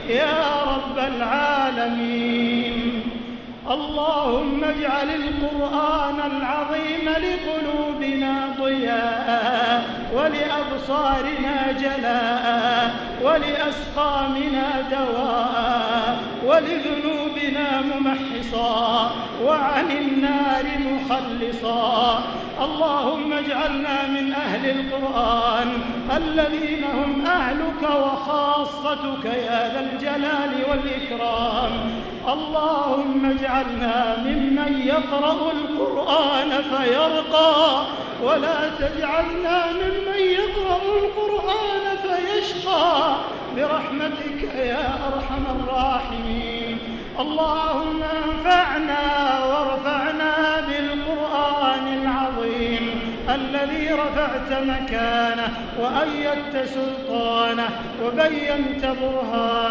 يا رب العالمين. اللهم اجعل القرآن العظيم لقلوبنا ضياء، ولأبصارنا جلاء، ولأسقامنا دواء، ولذنوبنا ممحصا، وعن النار مخلصا. اللهم اجعلنا من أهل القرآن الذين هم أهلك وخاصتك يا ذا الجلال والإكرام. اللهم اجعلنا ممن يقرأ القرآن فيرقى، ولا تجعلنا ممن يقرأ القرآن فيشقى، برحمتك يا أرحم الراحمين. اللهم انفعنا وارفعنا بالقرآن العظيم الذي رفعت مكانه وأيدت سلطانه وبينت برهانه.